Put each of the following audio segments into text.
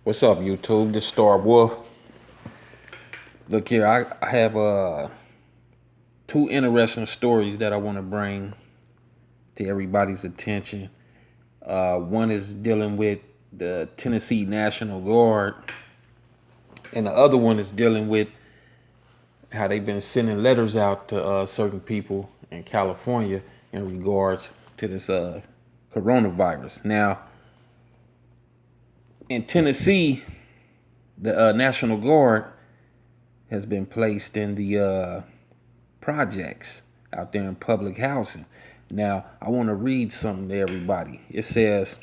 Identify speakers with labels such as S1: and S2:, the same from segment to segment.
S1: What's up, YouTube? This Star Wolf. Look here, I have two interesting stories that I want to bring to everybody's attention. One is dealing with the Tennessee National Guard, and the other one is dealing with how they've been sending letters out to certain people in California in regards to this coronavirus. Now, in Tennessee, the National Guard has been placed in the projects out there in public housing. Now, I want to read something to everybody. It says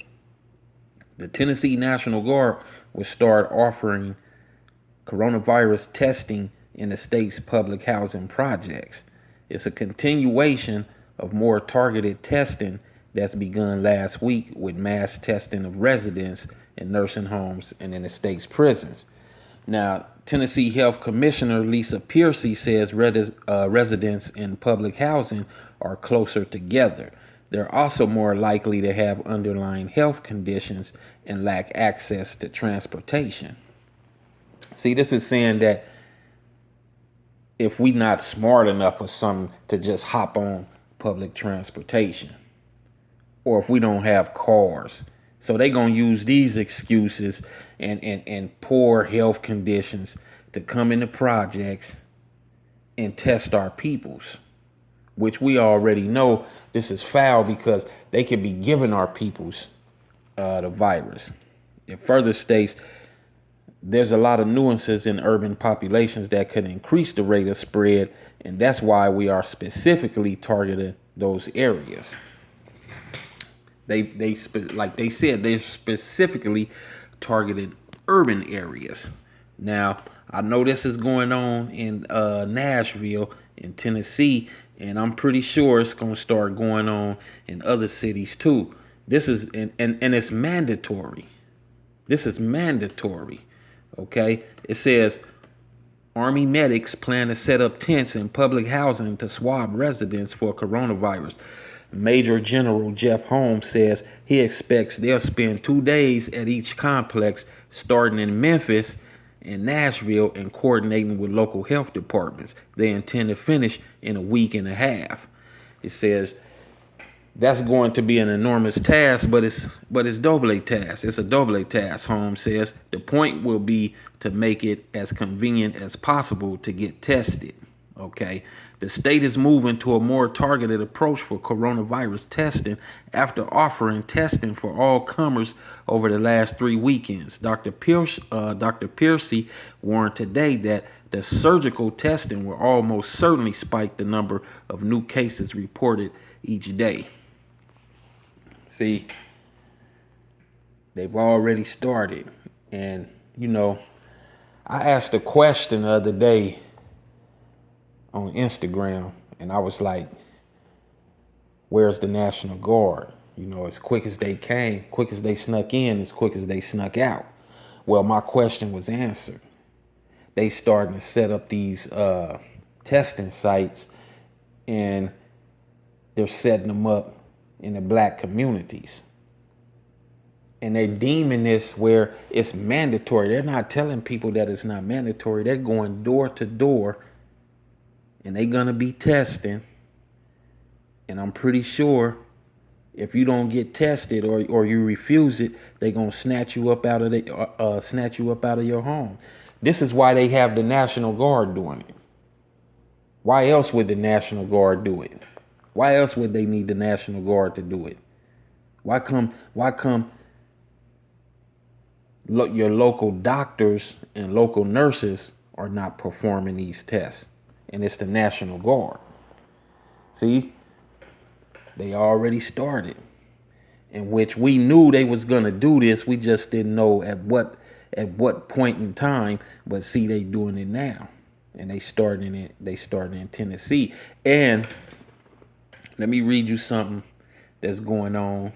S1: the Tennessee National Guard will start offering coronavirus testing in the state's public housing projects. It's a continuation of more targeted testing that's begun last week with mass testing of residents in nursing homes and in the state's prisons. Now, Tennessee Health Commissioner Lisa Piercy says residents in public housing are closer together. They're also more likely to have underlying health conditions and lack access to transportation. See, this is saying that if we not smart enough or something to just hop on public transportation, or if we don't have cars, so they gonna use these excuses and poor health conditions to come into projects and test our peoples, which we already know this is foul because they could be giving our peoples the virus. It further states there's a lot of nuances in urban populations that could increase the rate of spread, and that's why we are specifically targeting those areas. Like they said, they're specifically targeted urban areas. Now, I know this is going on in Nashville, in Tennessee, and I'm pretty sure it's going to start going on in other cities too. This is and it's mandatory. This is mandatory. Okay, it says Army medics plan to set up tents in public housing to swab residents for coronavirus. Major General Jeff Holmes says he expects they'll spend 2 days at each complex, starting in Memphis and Nashville, and coordinating with local health departments. They intend to finish in a week and a half. It says that's going to be an enormous task, but it's double task. It's a double task, Holmes says. The point will be to make it as convenient as possible to get tested. Okay. The state is moving to a more targeted approach for coronavirus testing after offering testing for all comers over the last 3 weekends. Dr. Piercy warned today that the surgical testing will almost certainly spike the number of new cases reported each day. See, they've already started. And, I asked a question the other day on Instagram, and I was like, where's the National Guard? As quick as they came, quick as they snuck in, as quick as they snuck out. Well, my question was answered. They starting to set up these testing sites, and they're setting them up in the black communities. And they're deeming this where it's mandatory. They're not telling people that it's not mandatory. They're going door to door, and they're going to be testing. And I'm pretty sure if you don't get tested or you refuse it, they're going to snatch you up out of your home. This is why they have the National Guard doing it. Why else would the National Guard do it? Why else would they need the National Guard to do it? Why come your local doctors and local nurses are not performing these tests? And it's the National Guard. See, they already started, in which we knew they was gonna do this. We just didn't know at what point in time. But see, they doing it now, and they starting in Tennessee. And let me read you something that's going on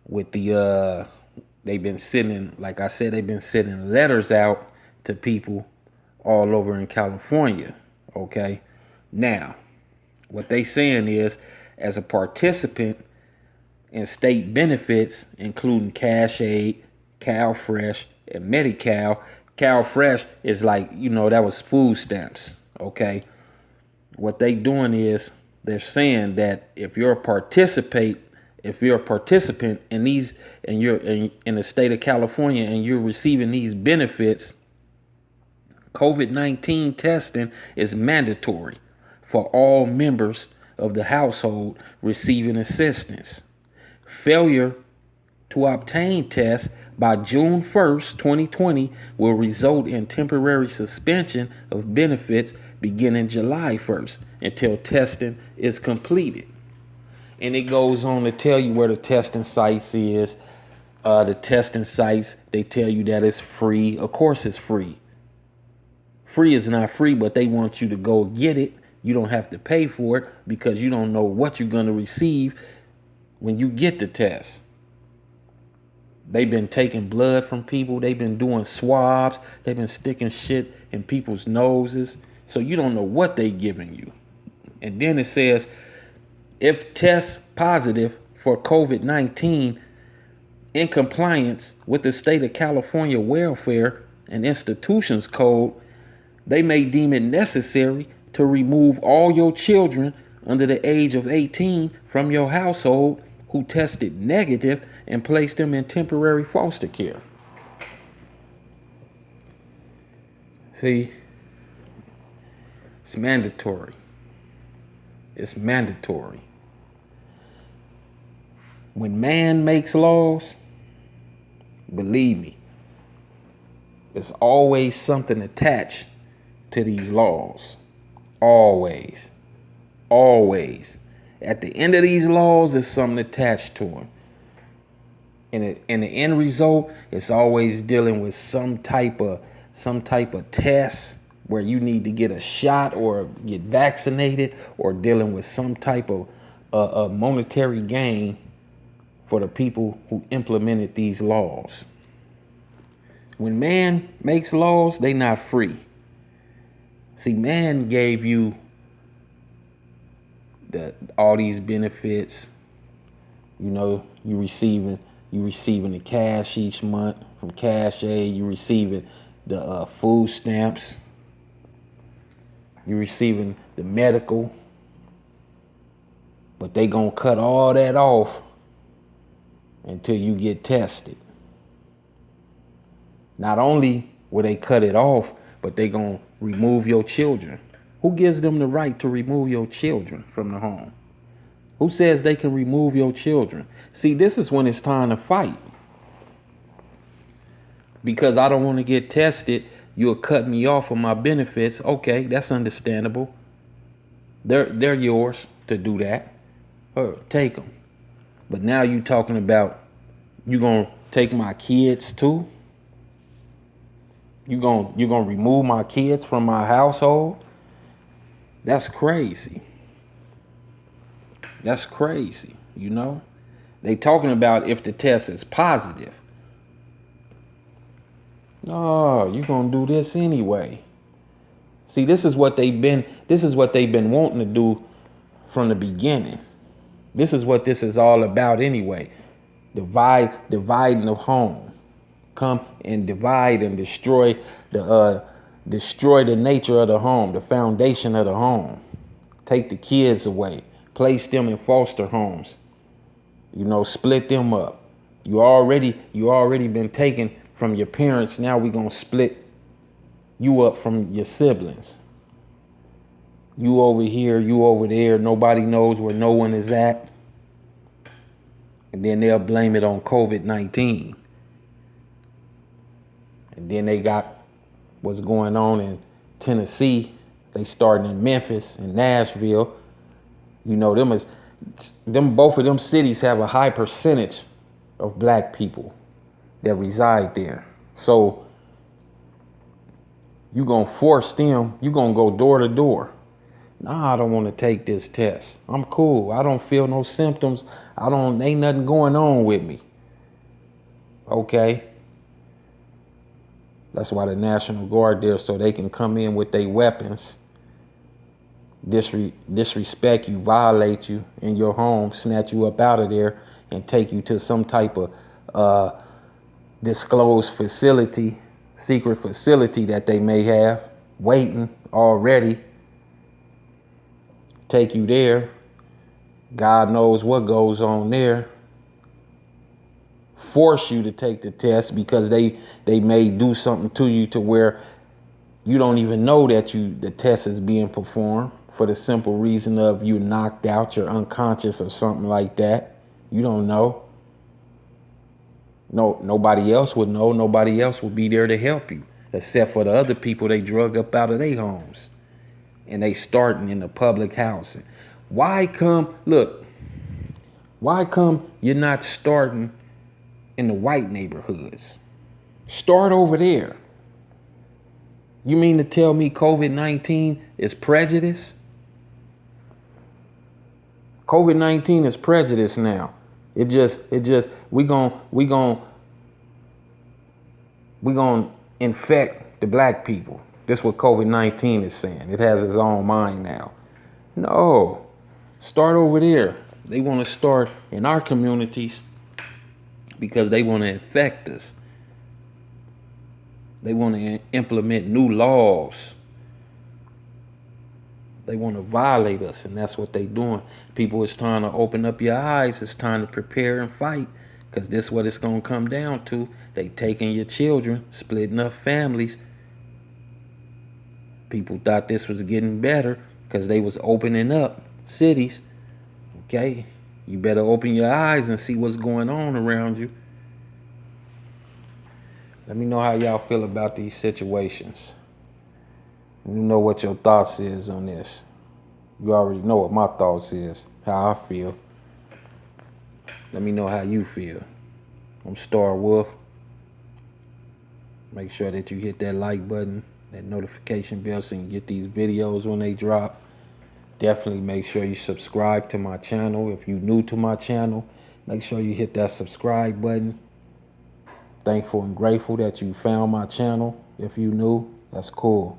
S1: with the they've been sending, like I said, they've been sending letters out to people all over in California. Okay. Now, what they saying is, as a participant in state benefits, including cash aid, Cal Fresh, and Medi-Cal. Cal Fresh is like, that was food stamps. Okay. What they doing is they're saying that if you're a participant in these, and you're in the state of California and you're receiving these benefits, COVID-19 testing is mandatory for all members of the household receiving assistance. Failure to obtain tests by June 1st, 2020 will result in temporary suspension of benefits beginning July 1st until testing is completed. And it goes on to tell you where the testing sites is. The testing sites, they tell you that it's free. Of course it's free. Free is not free, but they want you to go get it. You don't have to pay for it because you don't know what you're going to receive when you get the test. They've been taking blood from people. They've been doing swabs. They've been sticking shit in people's noses. So you don't know what they giving you. And then it says, if tests positive for COVID-19 in compliance with the state of California Welfare and Institutions Code, they may deem it necessary to remove all your children under the age of 18 from your household who tested negative and place them in temporary foster care. See, it's mandatory. It's mandatory. When man makes laws, believe me, there's always something attached to these laws. Always. Always. At the end of these laws, there's something attached to them. And the end result, it's always dealing with some type of test where you need to get a shot or get vaccinated, or dealing with some type of monetary gain for the people who implemented these laws. When man makes laws, they not free. See, man gave you all these benefits. You receiving the cash each month from Cash Aid. You receiving the food stamps. You receiving the medical. But they gonna cut all that off until you get tested. Not only will they cut it off, but they gonna remove your children. Who gives them the right to remove your children from the home? Who says they can remove your children? See, this is when it's time to fight. Because I don't want to get tested, you'll cut me off of my benefits. Okay, that's understandable. They're yours to do that. Take them. But now you talking about you gonna take my kids too? You gonna remove my kids from my household? That's crazy. That's crazy, They talking about if the test is positive. No, you're gonna do this anyway. See, this is what they've been wanting to do from the beginning. This is what this is all about anyway. Dividing the home. Come and divide and destroy the nature of the home, the foundation of the home. Take the kids away. Place them in foster homes. Split them up. You already been taken from your parents. Now we're gonna split you up from your siblings. You over here, you over there. Nobody knows where no one is at. And then they'll blame it on COVID-19. And then they got what's going on in Tennessee. They starting in Memphis and Nashville. Both of them cities have a high percentage of black people that reside there. So you gonna force them, you gonna go door to door. Nah, I don't want to take this test. I'm cool. I don't feel no symptoms. Ain't nothing going on with me. Okay. That's why the National Guard there, so they can come in with their weapons, disrespect you, violate you in your home, snatch you up out of there, and take you to some type of disclosed facility, secret facility that they may have waiting already. Take you there. God knows what goes on there. Force you to take the test because they may do something to you to where you don't even know that the test is being performed, for the simple reason of you knocked out, you're unconscious or something like that. You don't know. No, nobody else would know. Nobody else would be there to help you, except for the other people they drug up out of their homes. And they starting in the public housing. Why come you're not starting in the white neighborhoods? Start over there. You mean to tell me COVID-19 is prejudice? COVID-19 is prejudice now. We gon' infect the black people. That's what COVID-19 is saying. It has its own mind now. No, start over there. They want to start in our communities because they want to infect us. They want to implement new laws. They want to violate us, and that's what they're doing. People, it's time to open up your eyes. It's time to prepare and fight, because this is what it's going to come down to. They taking your children, splitting up families. People thought this was getting better because they was opening up cities. Okay, you better open your eyes and see what's going on around you. Let me know how y'all feel about these situations. You know what your thoughts is on this. You already know what my thoughts is, how I feel. Let me know how you feel. I'm Starwolf. Make sure that you hit that like button, that notification bell, so you can get these videos when they drop. Definitely make sure you subscribe to my channel. If you're new to my channel, make sure you hit that subscribe button. Thankful and grateful that you found my channel. If you new, that's cool.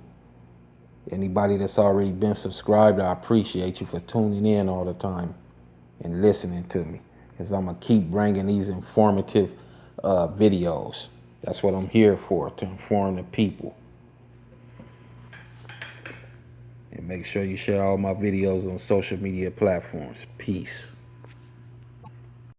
S1: Anybody that's already been subscribed, I appreciate you for tuning in all the time and listening to me, because I'm going to keep bringing these informative videos. That's what I'm here for, to inform the people. And make sure you share all my videos on social media platforms. Peace.